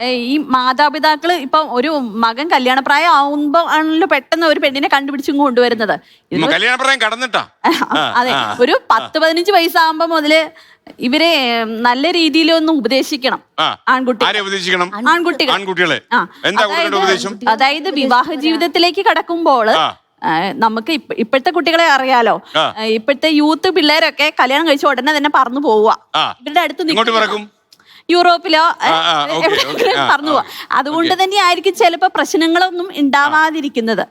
ഈ മാതാപിതാക്കള് ഇപ്പൊ ഒരു മകൻ കല്യാണപ്രായം ആവുമ്പോ ആണല്ലോ പെട്ടെന്ന് ഒരു പെണ്ണിനെ കണ്ടുപിടിച്ചും കൊണ്ടുവരുന്നത്. കല്യാണപ്രായം കടന്നിട്ടാ. അതെ, ഒരു 10-15 വയസ്സാകുമ്പോ മുതല് ഇവരെ നല്ല രീതിയിലൊന്നും ഉപദേശിക്കണം. ആൺകുട്ടികളെ അതായത് വിവാഹ ജീവിതത്തിലേക്ക് കടക്കുമ്പോൾ നമുക്ക് ഇപ്പോഴത്തെ കുട്ടികളെ അറിയാലോ. ഇപ്പോഴത്തെ യൂത്ത് പിള്ളേരൊക്കെ കല്യാണം കഴിച്ച ഉടനെ തന്നെ പറന്നു പോവുക. ഇവരുടെ അടുത്ത് യൂറോപ്പിലോ പറഞ്ഞു പോവാ. അതുകൊണ്ട് തന്നെ ആയിരിക്കും ചിലപ്പോ പ്രശ്നങ്ങളൊന്നും ഉണ്ടാവാതിരിക്കുന്നത്.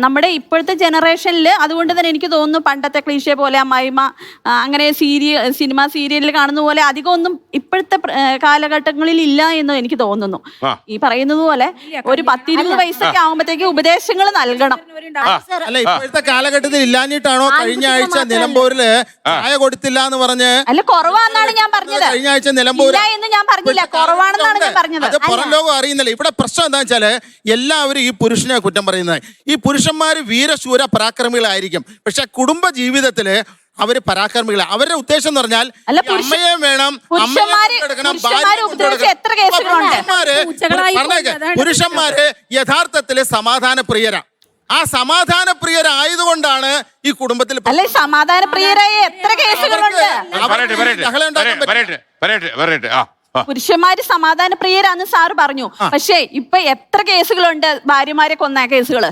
നമ്മുടെ ഇപ്പോഴത്തെ ജനറേഷനിൽ അതുകൊണ്ട് തന്നെ എനിക്ക് തോന്നുന്നു പണ്ടത്തെ ക്ലീഷേ പോലെ അമ്മായിമ്മ അങ്ങനെ സിനിമ സീരിയലിൽ കാണുന്ന പോലെ അധികം ഒന്നും ഇപ്പോഴത്തെ കാലഘട്ടങ്ങളിൽ ഇല്ല എന്ന് എനിക്ക് തോന്നുന്നു. ഈ പറയുന്നത് പോലെ ഒരു 10-20 വയസ്സൊക്കെ ആകുമ്പോഴത്തേക്ക് ഉപദേശങ്ങൾ നൽകണം. അല്ല, ഇപ്പോഴത്തെ കാലഘട്ടത്തിൽ ഇല്ലാഞ്ഞിട്ടാണോ കഴിഞ്ഞ ആഴ്ച നിലമ്പൂരില് ചായ കൊടുത്തില്ല എന്ന് പറഞ്ഞ്? അല്ല, കുറവാണെന്നാണ് ഞാൻ പറഞ്ഞത്. കഴിഞ്ഞ ആഴ്ച നിലമ്പൂർ എന്ന് ഞാൻ പറഞ്ഞില്ല, കുറവാണെന്നാണ് ഞാൻ പറഞ്ഞത്. അത് പുറം ലോകം അറിയുന്നില്ല. ഇവിടെ പ്രശ്നം എന്താ വെച്ചാല് എല്ലാവരും ഈ പുരുഷനെ കുറ്റം പറയുന്നത്. ഈ പുരുഷന്മാര് വീരശൂര പരാക്രമികളായിരിക്കും, പക്ഷെ കുടുംബ ജീവിതത്തില് അവര് പരാക്രമികള. അവരുടെ ഉദ്ദേശം എന്ന് പറഞ്ഞാൽ അമ്മയെ വേണം, പുരുഷന്മാര് യഥാർത്ഥത്തില് സമാധാന പ്രിയരാ. ആ സമാധാന പ്രിയരായതുകൊണ്ടാണ് ഈ കുടുംബത്തിൽ സമാധാന പ്രിയരായ എത്ര കേസുകളുണ്ട്. പുരുഷന്മാര് സമാധാന പ്രിയരാന്ന് സാറ് പറഞ്ഞു. പക്ഷേ ഇപ്പൊ എത്ര കേസുകളുണ്ട് ഭാര്യമാരെ കൊന്ന കേസുകള്?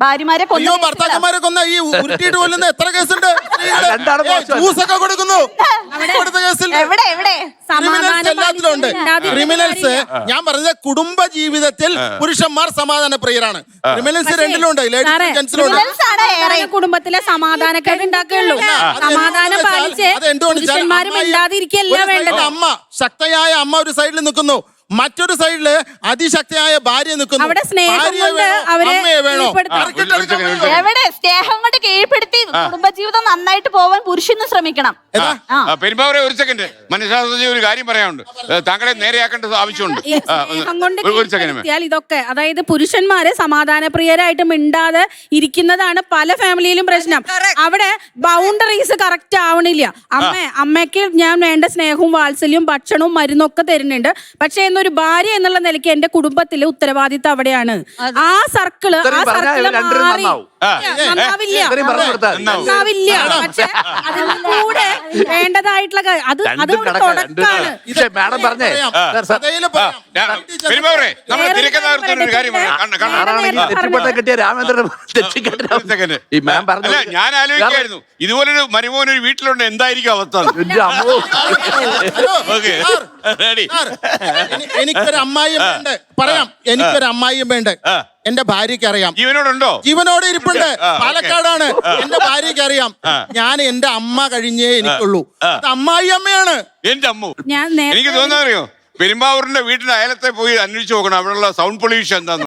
ഭാര്യമാരെ കൊന്നു, ഭർത്താക്കന്മാരെ കൊന്ന ഈ ഉരുട്ടിയിട്ട് കൊല്ലുന്ന എത്ര കേസുണ്ട്? കൊടുക്കുന്നു. എല്ലാത്തിലുണ്ട് ക്രിമിനൽസ്. ഞാൻ പറഞ്ഞത് കുടുംബ ജീവിതത്തിൽ പുരുഷന്മാർ സമാധാന പ്രിയരാണ്. ക്രിമിനൽസ് രണ്ടിലുണ്ട്, ലേഡീസിലുണ്ട്. കുടുംബത്തിലെ സമാധാനക്കേട് ഉണ്ടാക്കുകയുള്ളൂ. സമാധാനം പാലിച്ച് അമ്മ, ശക്തയായ അമ്മ ഒരു സൈഡിൽ നിൽക്കുന്നു, മറ്റൊരു സൈഡില് അതിശക്തിയായ ഭാര്യ നിൽക്കുന്നു. അവിടെ സ്നേഹം കൊണ്ട് അമ്മയെ വേണോ? എവിടെ സ്നേഹം കൊണ്ട് കീഴ്പ്പെടുത്തി കുടുംബജീവിതം നന്നായിട്ട് പോവാൻ പുരുഷന് ശ്രമിക്കണം. പെരുമ്പാവൂരെ ഒരു സെക്കൻഡ്, മനഃശാസ്ത്രജ്ഞ ഒരു കാര്യം പറയാനുണ്ട്. താങ്കളെ നേരെയാക്കേണ്ട ആവശ്യമുണ്ട്. ഇതൊക്കെ അതായത് പുരുഷന്മാരെ സമാധാനപ്രിയരായിട്ട് മിണ്ടാതെ ഇരിക്കുന്നതാണ് പല ഫാമിലിയിലും പ്രശ്നം. അവിടെ ബൗണ്ടറീസ് കറക്റ്റ് ആവണില്ല. അമ്മയ്ക്ക് ഞാൻ വേണ്ട സ്നേഹവും വാത്സല്യവും ഭക്ഷണവും മരുന്നൊക്കെ തരുന്നുണ്ട്. പക്ഷെ എന്നൊരു ഭാര്യ എന്നുള്ള നിലയ്ക്ക് എന്റെ കുടുംബത്തിലെ ഉത്തരവാദിത്തം അവിടെയാണ്. ആ സർക്കിള് മാറി നന്നാവില്ല. പക്ഷെ അതിന് കൂടെ വേണ്ടതായിട്ടുള്ള അത് തുടക്കാണ്. ഞാൻ ആലോചിക്കായിരുന്നു ഇതുപോലൊരു മരുമോനൊരു വീട്ടിലുണ്ട്, എന്തായിരിക്കും അവസ്ഥ? എനിക്കൊരു അമ്മായിയും വേണ്ട, പറയാം. എനിക്കൊരു അമ്മായിയും വേണ്ട. എന്റെ ഭാര്യയ്ക്ക് അറിയാം. ജീവനോടുണ്ടോ? ജീവനോട് ഇരിപ്പുണ്ട്, പാലക്കാടാണ്. എന്റെ ഭാര്യയ്ക്ക് അറിയാം ഞാൻ എന്റെ അമ്മ കഴിഞ്ഞേ എനിക്കുള്ളൂ. അത് അമ്മായി അമ്മയാണ് എന്റെ അമ്മ. എനിക്ക് തോന്നാറിയോ, പെരുമ്പാവൂരിന്റെ വീട്ടിന്റെ അയലത്തെ പോയി അന്വേഷിച്ച് നോക്കണം അവിടെയുള്ള സൗണ്ട് പൊല്യൂഷൻ എന്താന്ന്.